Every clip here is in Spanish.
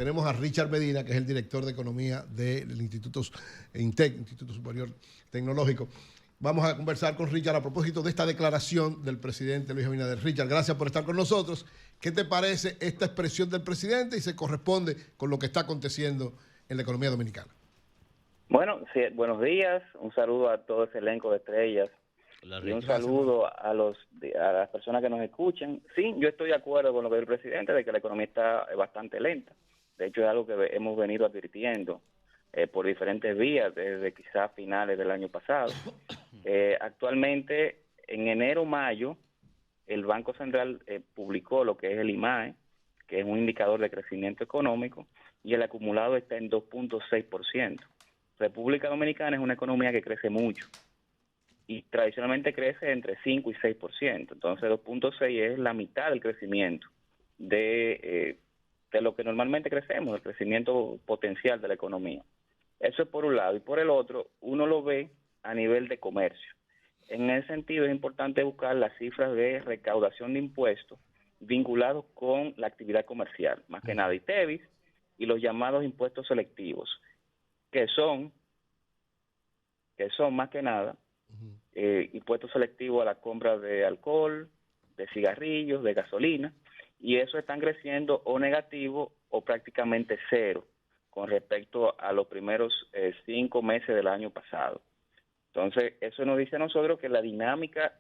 Tenemos a Richard Medina, que es el director de Economía del INTEC, Instituto Superior Tecnológico. Vamos a conversar con Richard a propósito de esta declaración del presidente Luis Abinader. Richard, gracias por estar con nosotros. ¿Qué te parece esta expresión del presidente y se corresponde con lo que está aconteciendo en la economía dominicana? Bueno, sí, buenos días, un saludo a todo ese elenco de estrellas y un saludo a las personas que nos escuchan. Sí, yo estoy de acuerdo con lo que dice el presidente de que la economía está bastante lenta. De hecho, es algo que hemos venido advirtiendo por diferentes vías desde quizás finales del año pasado. Actualmente, en enero-mayo, el Banco Central publicó lo que es el IMAE, que es un indicador de crecimiento económico, y el acumulado está en 2.6%. República Dominicana es una economía que crece mucho y tradicionalmente crece entre 5 y 6%. Entonces 2.6 es la mitad del crecimiento de lo que normalmente crecemos, el crecimiento potencial de la economía. Eso es por un lado. Y por el otro, uno lo ve a nivel de comercio. En ese sentido es importante buscar las cifras de recaudación de impuestos vinculados con la actividad comercial, más que nada ITEVIS y los llamados impuestos selectivos, que son más que nada impuestos selectivos a la compra de alcohol, de cigarrillos, de gasolina, y eso están creciendo o negativo o prácticamente cero con respecto a los primeros 5 meses del año pasado. Entonces, eso nos dice a nosotros que la dinámica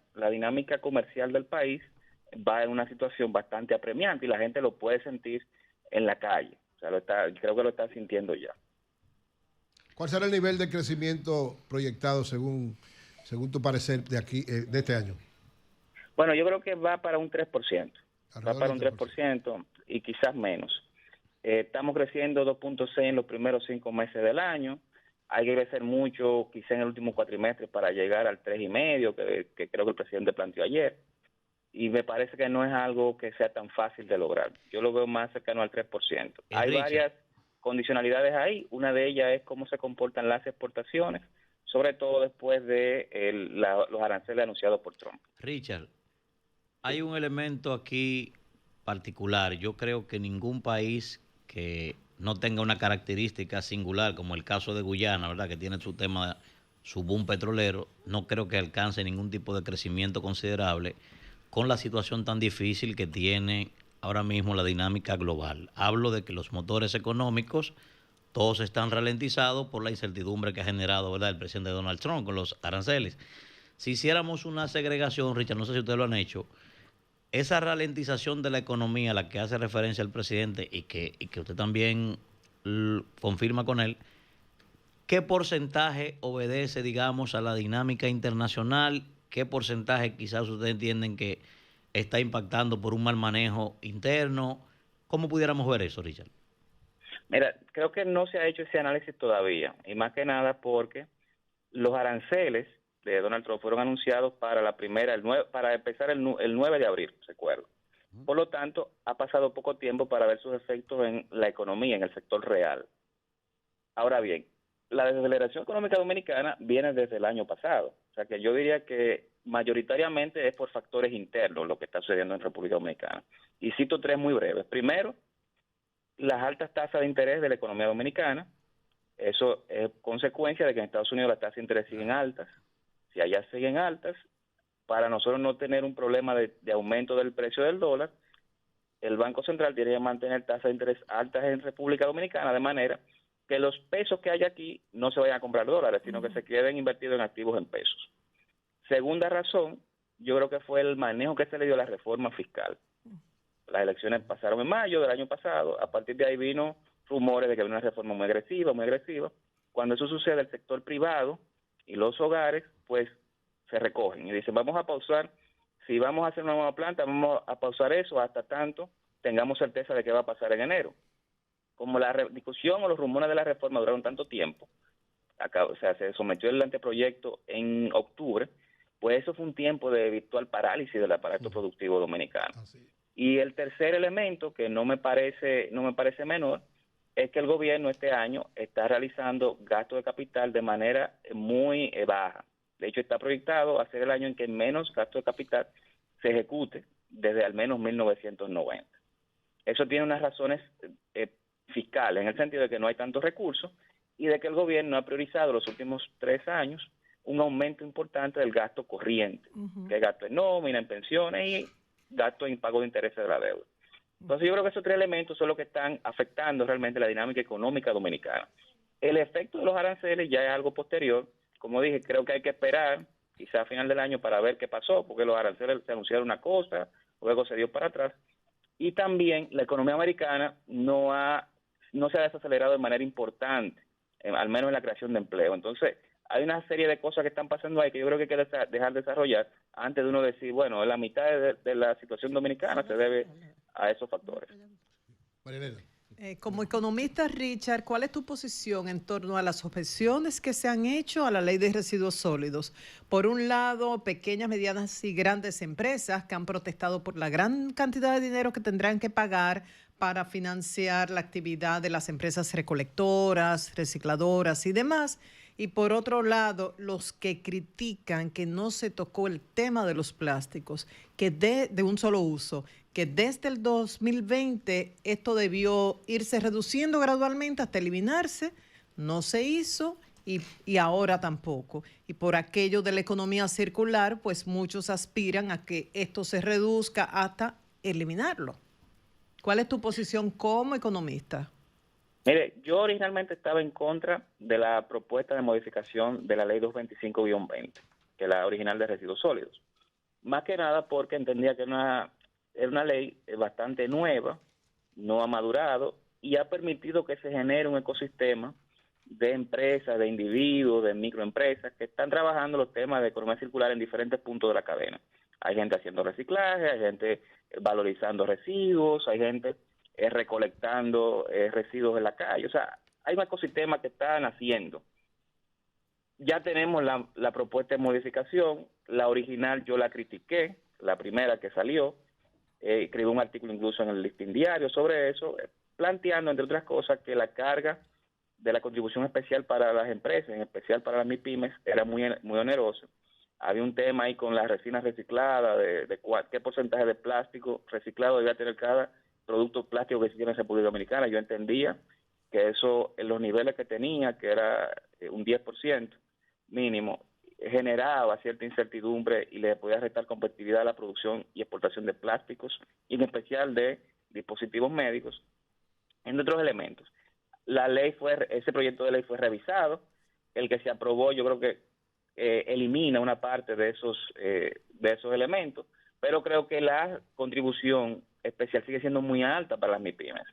comercial del país va en una situación bastante apremiante y la gente lo puede sentir en la calle. O sea, creo que lo está sintiendo ya. ¿Cuál será el nivel de crecimiento proyectado según tu parecer de aquí de este año? Bueno, yo creo que va para un 3%. Va para un 3%. 3% y quizás menos. Estamos creciendo 2.6 en los primeros 5 meses del año. Hay que crecer mucho, quizás en el último cuatrimestre, para llegar al 3,5 que creo que el presidente planteó ayer. Y me parece que no es algo que sea tan fácil de lograr. Yo lo veo más cercano al 3%. Hay varias condicionalidades ahí. Una de ellas es cómo se comportan las exportaciones, sobre todo después de los aranceles anunciados por Trump. Richard, hay un elemento aquí particular. Yo creo que ningún país que no tenga una característica singular, como el caso de Guyana, ¿verdad?, que tiene su boom petrolero, no creo que alcance ningún tipo de crecimiento considerable con la situación tan difícil que tiene ahora mismo la dinámica global. Hablo de que los motores económicos todos están ralentizados por la incertidumbre que ha generado, ¿verdad?, el presidente Donald Trump con los aranceles. Si hiciéramos una segregación, Richard, no sé si ustedes lo han hecho, esa ralentización de la economía a la que hace referencia el presidente y que usted también confirma con él, ¿qué porcentaje obedece, digamos, a la dinámica internacional? ¿Qué porcentaje quizás ustedes entienden que está impactando por un mal manejo interno? ¿Cómo pudiéramos ver eso, Richard? Mira, creo que no se ha hecho ese análisis todavía, y más que nada porque los aranceles de Donald Trump fueron anunciados para para empezar el 9 de abril, recuerdo. Por lo tanto, ha pasado poco tiempo para ver sus efectos en la economía, en el sector real. Ahora bien, la desaceleración económica dominicana viene desde el año pasado. O sea que yo diría que mayoritariamente es por factores internos lo que está sucediendo en República Dominicana. Y cito 3 muy breves. Primero, las altas tasas de interés de la economía dominicana. Eso es consecuencia de que en Estados Unidos las tasas de interés siguen altas. Si allá siguen altas, para nosotros no tener un problema de aumento del precio del dólar, el Banco Central tiene que mantener tasas de interés altas en República Dominicana, de manera que los pesos que hay aquí no se vayan a comprar dólares, sino que se queden invertidos en activos en pesos. Segunda razón, yo creo que fue el manejo que se le dio a la reforma fiscal. Las elecciones pasaron en mayo del año pasado, a partir de ahí vino rumores de que había una reforma muy agresiva, muy agresiva. Cuando eso sucede, el sector privado y los hogares, pues, se recogen y dicen, vamos a pausar, si vamos a hacer una nueva planta, vamos a pausar eso hasta tanto tengamos certeza de qué va a pasar en enero. Como la discusión o los rumores de la reforma duraron tanto tiempo, o sea, se sometió el anteproyecto en octubre, pues eso fue un tiempo de virtual parálisis del aparato productivo dominicano. Y el tercer elemento, que no me parece menor, es que el gobierno este año está realizando gasto de capital de manera muy baja. De hecho, está proyectado a ser el año en que menos gasto de capital se ejecute desde al menos 1990. Eso tiene unas razones fiscales, en el sentido de que no hay tantos recursos y de que el gobierno ha priorizado los últimos 3 años un aumento importante del gasto corriente, que es gasto en nómina, en pensiones y gasto en pago de intereses de la deuda. Entonces yo creo que esos 3 elementos son los que están afectando realmente la dinámica económica dominicana. El efecto de los aranceles ya es algo posterior. Como dije, creo que hay que esperar quizá a final del año para ver qué pasó, porque los aranceles se anunciaron una cosa, luego se dio para atrás. Y también la economía americana no se ha desacelerado de manera importante, al menos en la creación de empleo. Entonces, hay una serie de cosas que están pasando ahí que yo creo que hay que dejar desarrollar antes de uno decir, bueno, la mitad de la situación dominicana se debe a esos factores. Como economista, Richard, ¿cuál es tu posición en torno a las objeciones que se han hecho a la ley de residuos sólidos? Por un lado, pequeñas, medianas y grandes empresas que han protestado por la gran cantidad de dinero que tendrán que pagar para financiar la actividad de las empresas recolectoras, recicladoras y demás. Y por otro lado, los que critican que no se tocó el tema de los plásticos, que de un solo uso, que desde el 2020 esto debió irse reduciendo gradualmente hasta eliminarse, no se hizo y ahora tampoco. Y por aquello de la economía circular, pues muchos aspiran a que esto se reduzca hasta eliminarlo. ¿Cuál es tu posición como economista? Mire, yo originalmente estaba en contra de la propuesta de modificación de la ley 225-20, que es la original de residuos sólidos. Más que nada porque entendía que era una ley bastante nueva, no ha madurado y ha permitido que se genere un ecosistema de empresas, de individuos, de microempresas que están trabajando los temas de economía circular en diferentes puntos de la cadena. Hay gente haciendo reciclaje, hay gente valorizando residuos, hay gente recolectando residuos en la calle. O sea, hay un ecosistema que está naciendo. Ya tenemos la propuesta de modificación. La original yo la critiqué, la primera que salió. Escribí un artículo incluso en el Listín Diario sobre eso, planteando, entre otras cosas, que la carga de la contribución especial para las empresas, en especial para las MIPYMES, era muy onerosa. Había un tema ahí con las resinas recicladas, de qué porcentaje de plástico reciclado debía tener cada producto plástico que se tiene en República Dominicana. Yo entendía que eso, en los niveles que tenía, que era un 10% mínimo, generaba cierta incertidumbre y le podía restar competitividad a la producción y exportación de plásticos, y en especial de dispositivos médicos, entre otros elementos. Ese proyecto de ley fue revisado, el que se aprobó yo creo que elimina una parte de esos elementos, pero creo que la contribución especial sigue siendo muy alta para las MIPYMES.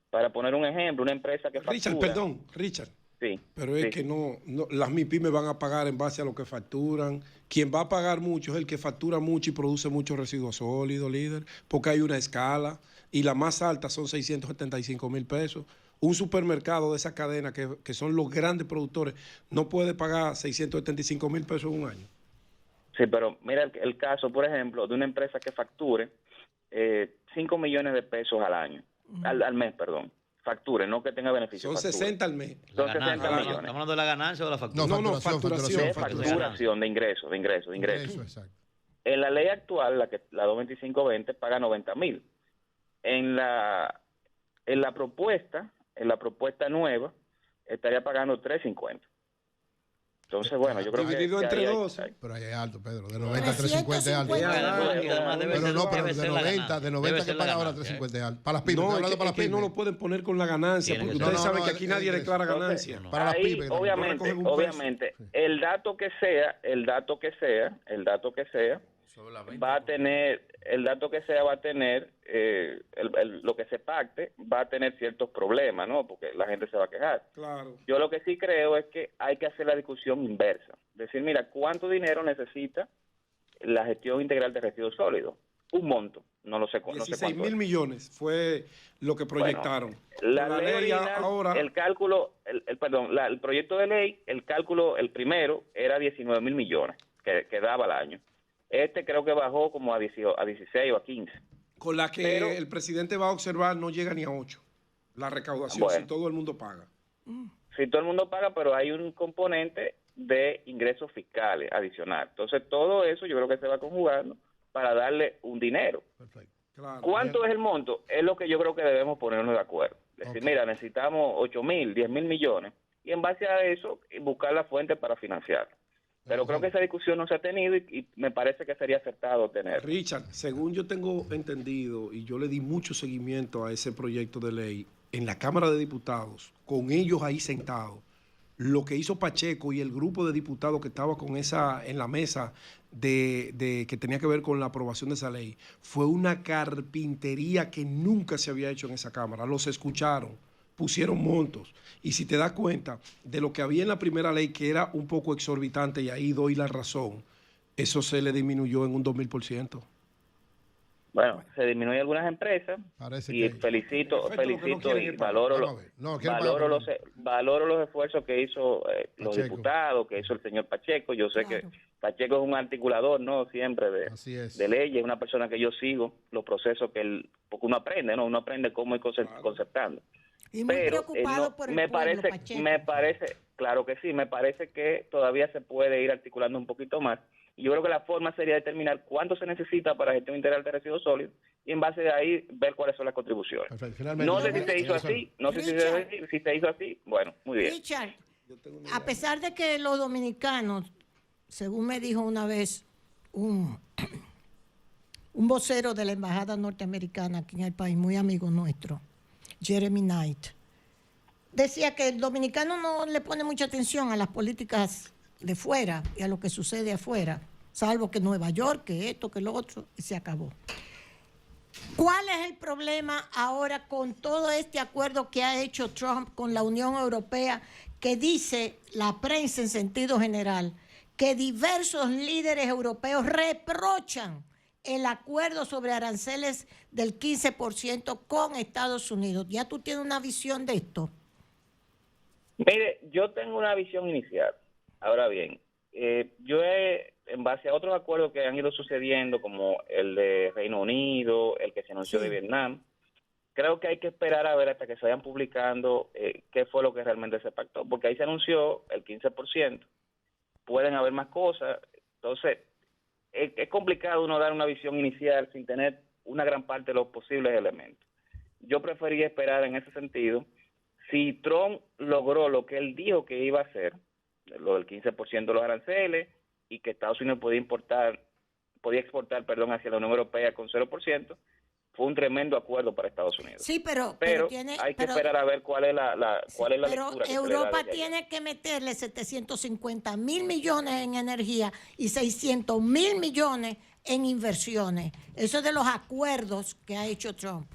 Para poner un ejemplo, una empresa que factura... Richard. Sí. Pero es que no, las MIPYMES van a pagar en base a lo que facturan. Quien va a pagar mucho es el que factura mucho y produce muchos residuos sólidos, líder, porque hay una escala y la más alta son 675,000 pesos. Un supermercado de esa cadena, que son los grandes productores, no puede pagar 675,000 pesos en un año. Sí, pero mira el caso, por ejemplo, de una empresa que facture 5 millones de pesos al año, al mes, perdón. Facture, no que tenga beneficio. Son 60 al mes. Son 60 millones. ¿Estamos hablando de la ganancia o de la facturación? No, Facturación de ingresos. Exacto. En la ley actual, la 225-20, paga 90,000. En la propuesta nueva, estaría pagando 350. Entonces, bueno, yo creo dividido entre 12. Pero ahí es alto, Pedro. De 90 a 350 es alto. Pero de 90 que paga ahora 350 es alto. Para las pymes, no, hablando para las pymes. No lo pueden poner con la ganancia, porque ustedes saben que aquí nadie declara ganancia. Para las pymes. Obviamente, el dato que sea, va a tener, lo que se pacte va a tener ciertos problemas, ¿no? Porque la gente se va a quejar. Claro. Yo lo que sí creo es que hay que hacer la discusión inversa. Decir, mira, ¿cuánto dinero necesita la gestión integral de residuos sólidos? Un monto, no lo sé cuánto. 16,000 millones fue lo que proyectaron. Bueno, la ley original, ahora... El cálculo, el proyecto de ley, el cálculo, el primero, era 19,000 millones que daba al año. Este creo que bajó como a 16 o a 15. Con la que el presidente va a observar no llega ni a 8. La recaudación, si todo el mundo paga. Si todo el mundo paga, pero hay un componente de ingresos fiscales adicional. Entonces, todo eso yo creo que se va conjugando para darle un dinero. Perfecto. Claro. ¿Cuánto es el monto? Es lo que yo creo que debemos ponernos de acuerdo. Decir, Ok. mira, necesitamos 8.000, 10.000 millones, y en base a eso buscar la fuente para financiar. Pero creo que esa discusión no se ha tenido y me parece que sería acertado tener. Richard, según yo tengo entendido, y yo le di mucho seguimiento a ese proyecto de ley, en la Cámara de Diputados, con ellos ahí sentados, lo que hizo Pacheco y el grupo de diputados que estaba con esa en la mesa que tenía que ver con la aprobación de esa ley, fue una carpintería que nunca se había hecho en esa Cámara. Los escucharon, pusieron montos. Y si te das cuenta de lo que había en la primera ley, que era un poco exorbitante, y ahí doy la razón, eso se le disminuyó en un 2000%. Bueno, se disminuye algunas empresas Parece y que- felicito En efecto, lo que no quieren y es pagar. valoro, Vamos a ver. No, quieren valoro, pagar valoro los esfuerzos que hizo los Pacheco. diputados, que hizo el señor Pacheco. Yo sé Claro. que Pacheco es un articulador, ¿no? Siempre Así es. de leyes, una persona que yo sigo, los procesos que él, porque uno aprende, ¿no? Uno aprende cómo ir conceptando. Y muy Pero preocupado no, por el me pueblo, parece, Pacheco. me parece, claro que sí, me parece que todavía se puede ir articulando un poquito más. Y yo creo que la forma sería determinar cuánto se necesita para gestión integral de residuos sólidos y en base de ahí ver cuáles son las contribuciones. Perfecto. Finalmente, No sé si Richard, se hizo así, no sé si se hizo así. Bueno, muy bien. Richard, a pesar de que los dominicanos, según me dijo una vez un vocero de la embajada norteamericana aquí en el país, muy amigo nuestro, Jeremy Knight, decía que el dominicano no le pone mucha atención a las políticas de fuera y a lo que sucede afuera, salvo que Nueva York, que esto, que lo otro, y se acabó. ¿Cuál es el problema ahora con todo este acuerdo que ha hecho Trump con la Unión Europea, que dice la prensa en sentido general que diversos líderes europeos reprochan el acuerdo sobre aranceles del 15% con Estados Unidos? ¿Ya tú tienes una visión de esto? Mire, yo tengo una visión inicial. Ahora bien, en base a otros acuerdos que han ido sucediendo, como el de Reino Unido, el que se anunció de Vietnam, creo que hay que esperar a ver hasta que se vayan publicando qué fue lo que realmente se pactó, porque ahí se anunció el 15%, pueden haber más cosas, entonces es complicado uno dar una visión inicial sin tener una gran parte de los posibles elementos. Yo prefería esperar en ese sentido. Si Trump logró lo que él dijo que iba a hacer, lo del 15% de los aranceles, y que Estados Unidos podía exportar, hacia la Unión Europea con 0%, fue un tremendo acuerdo para Estados Unidos. Sí, pero hay que esperar a ver cuál es la pero lectura que se le da Europa desde allá. tiene que meterle 750.000 millones en energía y 600.000 millones en inversiones. Eso es de los acuerdos que ha hecho Trump.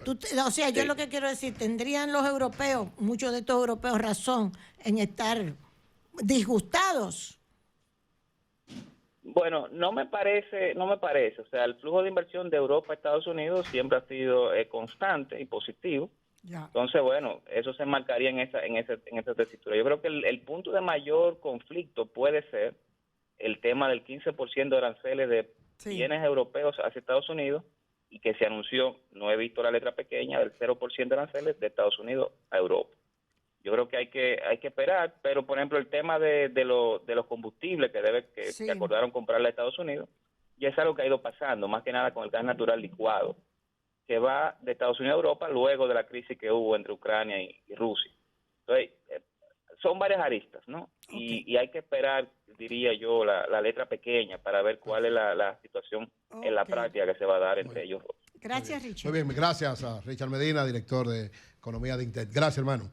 Yo lo que quiero decir, tendrían los europeos, muchos de estos europeos, razón en estar disgustados. Bueno, no me parece. O sea, el flujo de inversión de Europa a Estados Unidos siempre ha sido constante y positivo. Ya. Entonces, bueno, eso se marcaría en esa tesitura. Yo creo que el punto de mayor conflicto puede ser el tema del 15% de aranceles de bienes europeos hacia Estados Unidos, y que se anunció, no he visto la letra pequeña, del 0% de aranceles de Estados Unidos a Europa. Yo creo que hay que esperar, pero por ejemplo el tema de los combustibles que acordaron comprarle a Estados Unidos, ya es algo que ha ido pasando, más que nada con el gas natural licuado, que va de Estados Unidos a Europa luego de la crisis que hubo entre Ucrania y Rusia. Entonces, son varias aristas, ¿no? Okay. Y hay que esperar, diría yo, la letra pequeña para ver cuál es la situación en la práctica que se va a dar entre ellos. Gracias, Richard. Muy bien, gracias a Richard Medina, director de Economía de Intet. Gracias, hermano.